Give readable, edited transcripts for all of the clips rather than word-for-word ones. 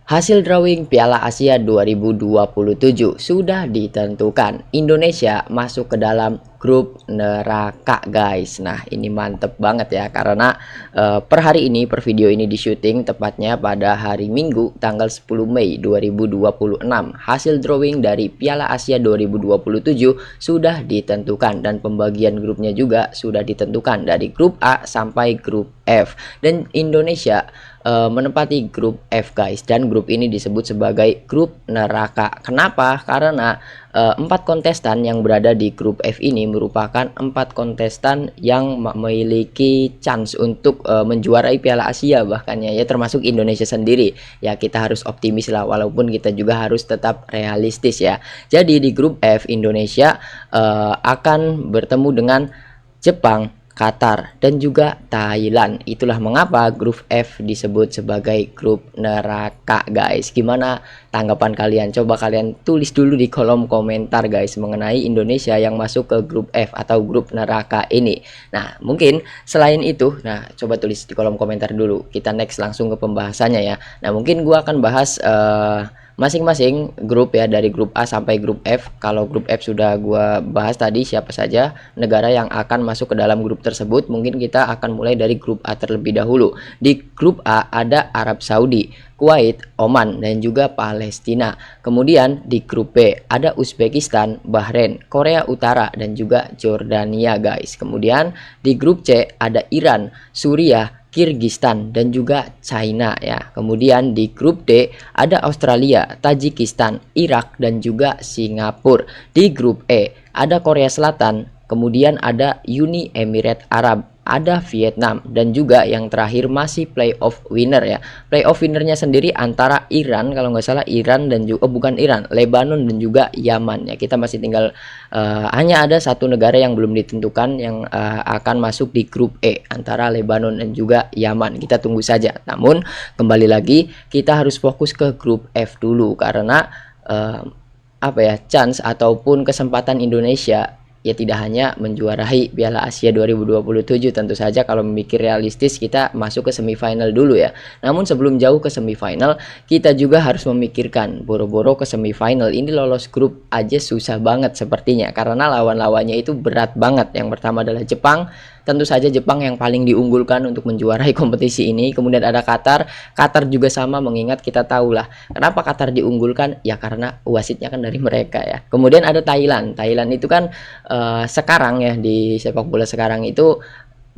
Hasil drawing Piala Asia 2027 sudah ditentukan. Indonesia masuk ke dalam grup neraka, guys. Nah, ini mantep banget ya, karena per hari ini, per video ini di syuting tepatnya pada hari Minggu tanggal 10 Mei 2026. Hasil drawing dari Piala Asia 2027 sudah ditentukan dan pembagian grupnya juga sudah ditentukan dari grup A sampai grup F. Dan Indonesia menempati grup F, guys, dan grup ini disebut sebagai grup neraka. Kenapa? Karena 4 kontestan yang berada di grup F ini merupakan 4 kontestan yang memiliki chance untuk menjuarai Piala Asia, bahkannya ya, termasuk Indonesia sendiri. Ya, kita harus optimis lah, walaupun kita juga harus tetap realistis ya. Jadi di grup F, Indonesia akan bertemu dengan Jepang, Qatar, dan juga Thailand. Itulah mengapa grup F disebut sebagai grup neraka, guys. Gimana tanggapan kalian? Coba kalian tulis dulu di kolom komentar, guys, mengenai Indonesia yang masuk ke grup F atau grup neraka ini. Nah, mungkin selain itu, nah, coba tulis di kolom komentar dulu. Kita next langsung ke pembahasannya ya. Nah, mungkin gua akan bahas masing-masing grup ya, dari grup A sampai grup F. Kalau grup F sudah gua bahas tadi siapa saja negara yang akan masuk ke dalam grup tersebut. Mungkin kita akan mulai dari grup A terlebih dahulu. Di grup A ada Arab Saudi, Kuwait, Oman, dan juga Palestina. Kemudian di grup B ada Uzbekistan, Bahrain, Korea Utara, dan juga Jordania, guys. Kemudian di grup C ada Iran, Suriah, Kirgistan, dan juga China ya. Kemudian di grup D ada Australia, Tajikistan, Irak, dan juga Singapura. Di grup E ada Korea Selatan, kemudian ada Uni Emirat Arab, ada Vietnam, dan juga yang terakhir masih playoff winner ya. Playoff winnernya sendiri antara Iran, kalau nggak salah Iran, dan juga bukan Iran, Lebanon, dan juga Yaman ya. Kita masih tinggal hanya ada satu negara yang belum ditentukan yang akan masuk di grup E antara Lebanon dan juga Yaman. Kita tunggu saja. Namun kembali lagi kita harus fokus ke grup F dulu, karena apa ya, chance ataupun kesempatan Indonesia ya tidak hanya menjuarai Piala Asia 2027. Tentu saja kalau memikir realistis kita masuk ke semifinal dulu ya. Namun sebelum jauh ke semifinal, kita juga harus memikirkan boro-boro ke semifinal ini lolos grup aja susah banget sepertinya, karena lawan-lawannya itu berat banget. Yang pertama adalah Jepang. Tentu saja Jepang yang paling diunggulkan untuk menjuarai kompetisi ini. Kemudian ada Qatar. Qatar juga sama, mengingat kita tahulah kenapa Qatar diunggulkan ya, karena wasitnya kan dari mereka ya. Kemudian ada Thailand. Thailand itu kan sekarang ya, di sepak bola sekarang itu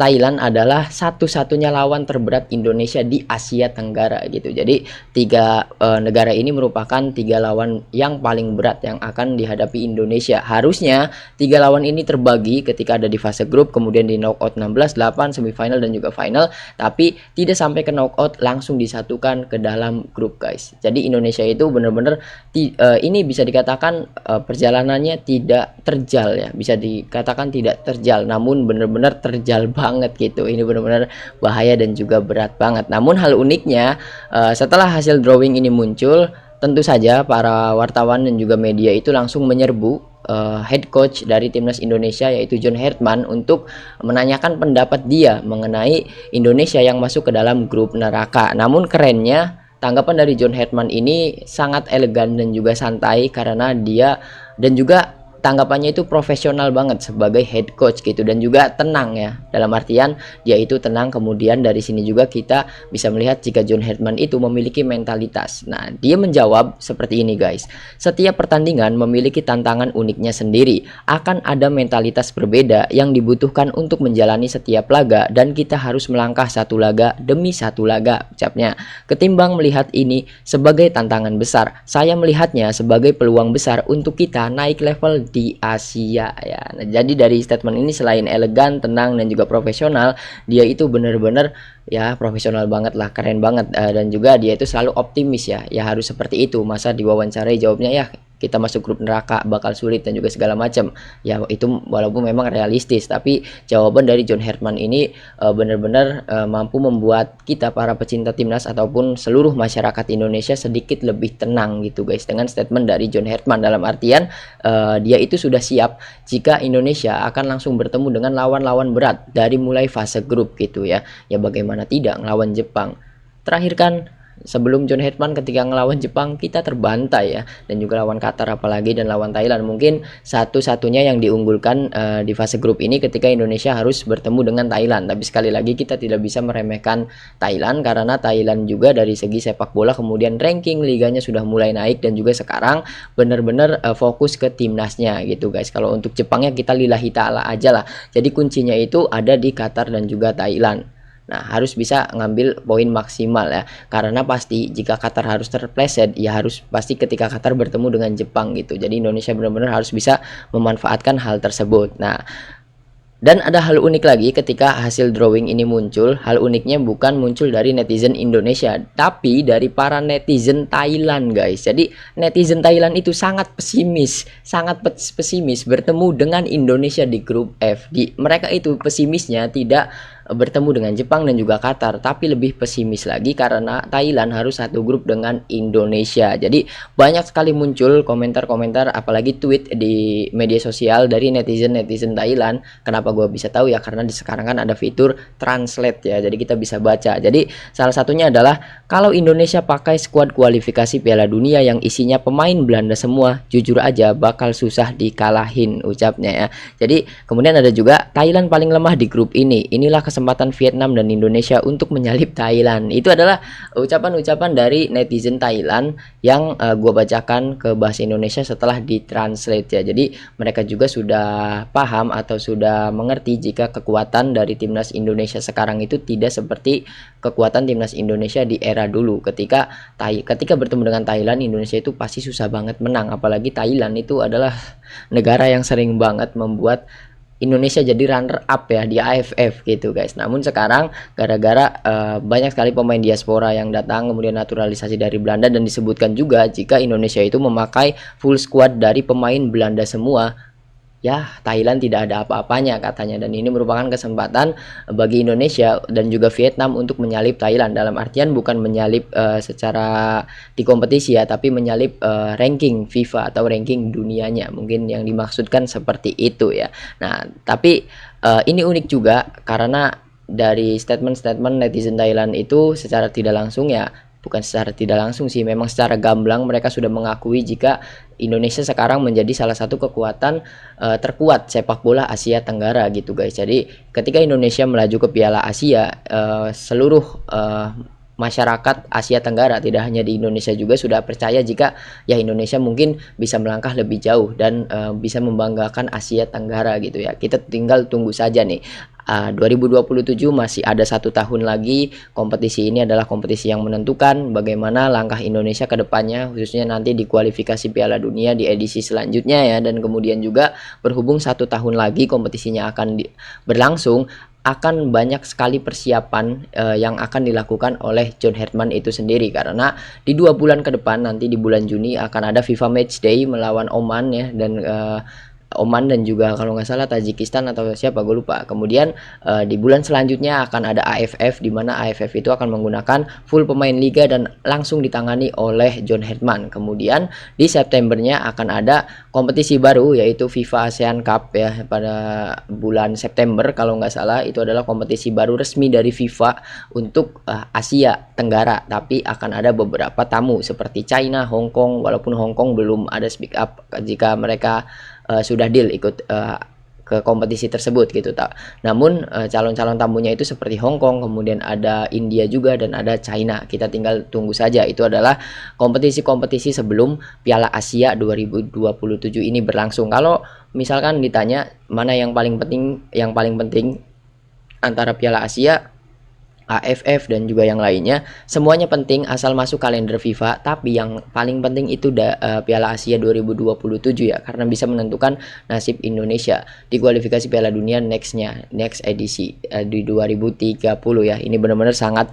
Thailand adalah satu-satunya lawan terberat Indonesia di Asia Tenggara gitu. Jadi tiga negara ini merupakan 3 lawan yang paling berat yang akan dihadapi Indonesia. Harusnya 3 lawan ini terbagi ketika ada di fase grup, kemudian di knockout 16, 8, semifinal, dan juga final. Tapi tidak sampai ke knockout, langsung disatukan ke dalam grup, guys. Jadi Indonesia itu benar-benar ini bisa dikatakan perjalanannya tidak terjal ya. Bisa dikatakan tidak terjal, namun benar-benar terjal banget gitu. Ini benar-benar bahaya dan juga berat banget. Namun hal uniknya, setelah hasil drawing ini muncul, tentu saja para wartawan dan juga media itu langsung menyerbu head coach dari timnas Indonesia, yaitu John Hertman, untuk menanyakan pendapat dia mengenai Indonesia yang masuk ke dalam grup neraka. Namun kerennya, tanggapan dari John Hertman ini sangat elegan dan juga santai, karena dia dan juga tanggapannya itu profesional banget sebagai head coach gitu, dan juga tenang ya, dalam artian dia itu tenang. Kemudian dari sini juga kita bisa melihat jika John Hertman itu memiliki mentalitas. Nah, dia menjawab seperti ini, guys. Setiap pertandingan memiliki tantangan uniknya sendiri. Akan ada mentalitas berbeda yang dibutuhkan untuk menjalani setiap laga, dan kita harus melangkah satu laga demi satu laga, ucapnya. Ketimbang melihat ini sebagai tantangan besar, saya melihatnya sebagai peluang besar untuk kita naik level di Asia ya. Nah, jadi dari statement ini, selain elegan, tenang, dan juga profesional, dia itu benar-benar ya profesional banget lah, keren banget, dan juga dia itu selalu optimis ya. Ya harus seperti itu. Masa diwawancarai jawabnya ya kita masuk grup neraka bakal sulit dan juga segala macam ya, itu walaupun memang realistis, tapi jawaban dari John Hertman ini benar-benar mampu membuat kita para pecinta timnas ataupun seluruh masyarakat Indonesia sedikit lebih tenang gitu, guys, dengan statement dari John Hertman. Dalam artian dia itu sudah siap jika Indonesia akan langsung bertemu dengan lawan-lawan berat dari mulai fase grup gitu ya. Ya bagaimana tidak ngelawan Jepang. Terakhir kan sebelum John Hetman ketika ngelawan Jepang kita terbantai ya, dan juga lawan Qatar apalagi, dan lawan Thailand. Mungkin satu-satunya yang diunggulkan di fase grup ini ketika Indonesia harus bertemu dengan Thailand. Tapi sekali lagi kita tidak bisa meremehkan Thailand, karena Thailand juga dari segi sepak bola kemudian ranking liganya sudah mulai naik, dan juga sekarang benar-benar fokus ke timnasnya gitu guys. Kalau untuk Jepangnya kita lillahi ta'ala aja lah. Jadi kuncinya itu ada di Qatar dan juga Thailand. Nah, harus bisa ngambil poin maksimal ya. Karena pasti jika Qatar harus terpleset, ya harus pasti ketika Qatar bertemu dengan Jepang gitu. Jadi Indonesia benar-benar harus bisa memanfaatkan hal tersebut. Nah, dan ada hal unik lagi ketika hasil drawing ini muncul. Hal uniknya bukan muncul dari netizen Indonesia, tapi dari para netizen Thailand guys. Jadi netizen Thailand itu sangat pesimis bertemu dengan Indonesia di grup F. Mereka itu pesimisnya tidak bertemu dengan Jepang dan juga Qatar, tapi lebih pesimis lagi karena Thailand harus satu grup dengan Indonesia. Jadi banyak sekali muncul komentar-komentar, apalagi tweet di media sosial dari netizen Thailand. Kenapa gue bisa tahu ya? Karena di sekarang kan ada fitur translate ya, jadi kita bisa baca. Jadi salah satunya adalah kalau Indonesia pakai skuad kualifikasi Piala Dunia yang isinya pemain Belanda semua, jujur aja bakal susah dikalahin, ucapnya ya. Jadi kemudian ada juga Thailand paling lemah di grup ini. Inilah kesempatan Vietnam dan Indonesia untuk menyalip Thailand. Itu adalah ucapan-ucapan dari netizen Thailand yang gue bacakan ke bahasa Indonesia setelah ditranslate ya. Jadi mereka juga sudah paham atau sudah mengerti jika kekuatan dari timnas Indonesia sekarang itu tidak seperti kekuatan timnas Indonesia di era dulu. Ketika bertemu dengan Thailand, Indonesia itu pasti susah banget menang. Apalagi Thailand itu adalah negara yang sering banget membuat Indonesia jadi runner up ya di AFF gitu guys. Namun sekarang gara-gara banyak sekali pemain diaspora yang datang, kemudian naturalisasi dari Belanda, dan disebutkan juga jika Indonesia itu memakai full squad dari pemain Belanda semua, ya Thailand tidak ada apa-apanya katanya. Dan ini merupakan kesempatan bagi Indonesia dan juga Vietnam untuk menyalip Thailand, dalam artian bukan menyalip secara di kompetisi ya, tapi menyalip ranking FIFA atau ranking dunianya, mungkin yang dimaksudkan seperti itu ya. Nah tapi ini unik juga karena dari statement-statement netizen Thailand itu secara tidak langsung ya, bukan secara tidak langsung sih, memang secara gamblang mereka sudah mengakui jika Indonesia sekarang menjadi salah satu kekuatan terkuat sepak bola Asia Tenggara gitu guys. Jadi ketika Indonesia melaju ke Piala Asia, seluruh masyarakat Asia Tenggara, tidak hanya di Indonesia juga, sudah percaya jika ya Indonesia mungkin bisa melangkah lebih jauh dan bisa membanggakan Asia Tenggara gitu ya. Kita tinggal tunggu saja nih. 2027 masih ada 1 tahun lagi. Kompetisi ini adalah kompetisi yang menentukan bagaimana langkah Indonesia ke depannya, khususnya nanti di kualifikasi Piala Dunia di edisi selanjutnya ya. Dan kemudian juga berhubung 1 tahun lagi kompetisinya akan berlangsung, akan banyak sekali persiapan yang akan dilakukan oleh John Hetman itu sendiri, karena di 2 bulan ke depan, nanti di bulan Juni akan ada FIFA Matchday melawan Oman ya, dan Oman dan juga kalau nggak salah Tajikistan atau siapa gue lupa. Kemudian di bulan selanjutnya akan ada AFF, di mana AFF itu akan menggunakan full pemain liga dan langsung ditangani oleh John Hetman. Kemudian di Septembernya akan ada kompetisi baru yaitu FIFA ASEAN Cup ya, pada bulan September kalau nggak salah. Itu adalah kompetisi baru resmi dari FIFA untuk Asia Tenggara, tapi akan ada beberapa tamu seperti China, Hong Kong, walaupun Hong Kong belum ada speak up jika mereka sudah deal ikut ke kompetisi tersebut gitu tak. Namun calon-calon tamunya itu seperti Hong Kong, kemudian ada India juga, dan ada China. Kita tinggal tunggu saja. Itu adalah kompetisi-kompetisi sebelum Piala Asia 2027 ini berlangsung. Kalau misalkan ditanya mana yang paling penting antara Piala Asia, AFF dan juga yang lainnya, semuanya penting asal masuk kalender FIFA. Tapi yang paling penting itu Piala Asia 2027 ya, karena bisa menentukan nasib Indonesia di kualifikasi Piala Dunia next edisi di 2030 ya. Ini benar-benar sangat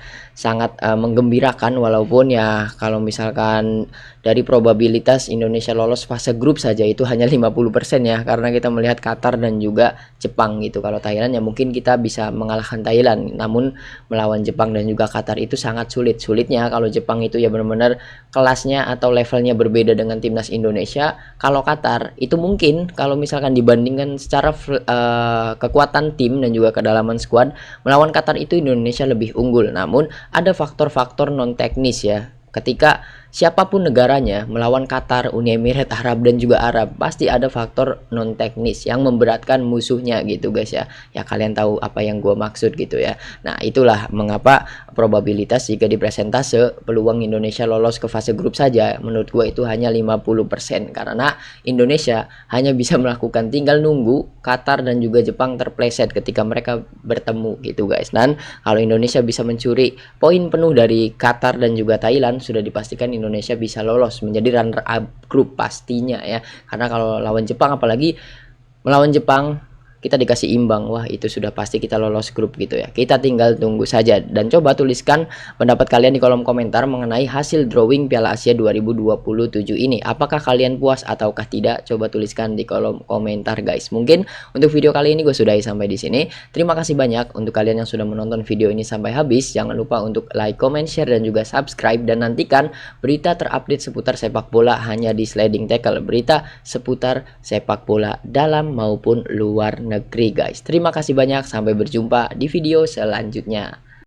menggembirakan, walaupun ya kalau misalkan dari probabilitas Indonesia lolos fase grup saja itu hanya 50% ya, karena kita melihat Qatar dan juga Jepang gitu. Kalau Thailand ya mungkin kita bisa mengalahkan Thailand, namun melawan Jepang dan juga Qatar itu sangat sulit. Sulitnya kalau Jepang itu ya benar-benar kelasnya atau levelnya berbeda dengan timnas Indonesia. Kalau Qatar itu mungkin kalau misalkan dibandingkan secara kekuatan tim dan juga kedalaman skuad, melawan Qatar itu Indonesia lebih unggul. Namun ada faktor-faktor non teknis ya. Ketika siapapun negaranya melawan Qatar, Uni Emirat Arab dan juga Arab, pasti ada faktor non teknis yang memberatkan musuhnya gitu guys ya. Ya kalian tahu apa yang gue maksud gitu ya. Nah itulah mengapa probabilitas jika di presentase peluang Indonesia lolos ke fase grup saja menurut gue itu hanya 50%, karena Indonesia hanya bisa melakukan tinggal nunggu Qatar dan juga Jepang terpleset ketika mereka bertemu gitu guys. Dan kalau Indonesia bisa mencuri poin penuh dari Qatar dan juga Thailand, sudah dipastikan Indonesia bisa lolos menjadi runner up grup pastinya ya. Karena kalau lawan Jepang, apalagi melawan Jepang kita dikasih imbang, wah itu sudah pasti kita lolos grup gitu ya. Kita tinggal tunggu saja, dan coba tuliskan pendapat kalian di kolom komentar mengenai hasil drawing Piala Asia 2027 ini. Apakah kalian puas ataukah tidak? Coba tuliskan di kolom komentar guys. Mungkin untuk video kali ini gue sudahi sampai di sini. Terima kasih banyak untuk kalian yang sudah menonton video ini sampai habis. Jangan lupa untuk like, comment, share dan juga subscribe, dan nantikan berita terupdate seputar sepak bola hanya di Sliding Tackle. Berita seputar sepak bola dalam maupun luar negeri guys. Terima kasih banyak, sampai berjumpa di video selanjutnya.